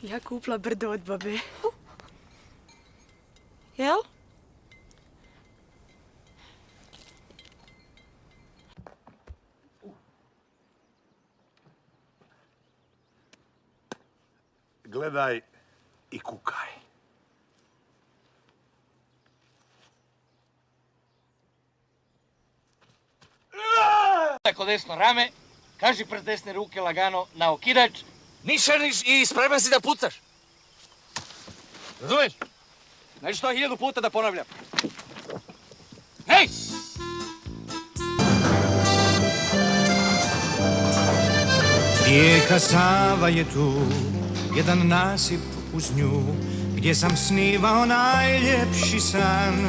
Ja kupila brdo od babe. Jel? Gledaj i kukaj. Tako desno rame, kaži prst desne ruke lagano na okidač, nišaniš i spreman si da pucaš. Razumeš? Znači to 1000 puta da ponavljam. Hej! Rijeka Sava je tu, jedan nasip uz nju, gdje sam snivao najljepši san.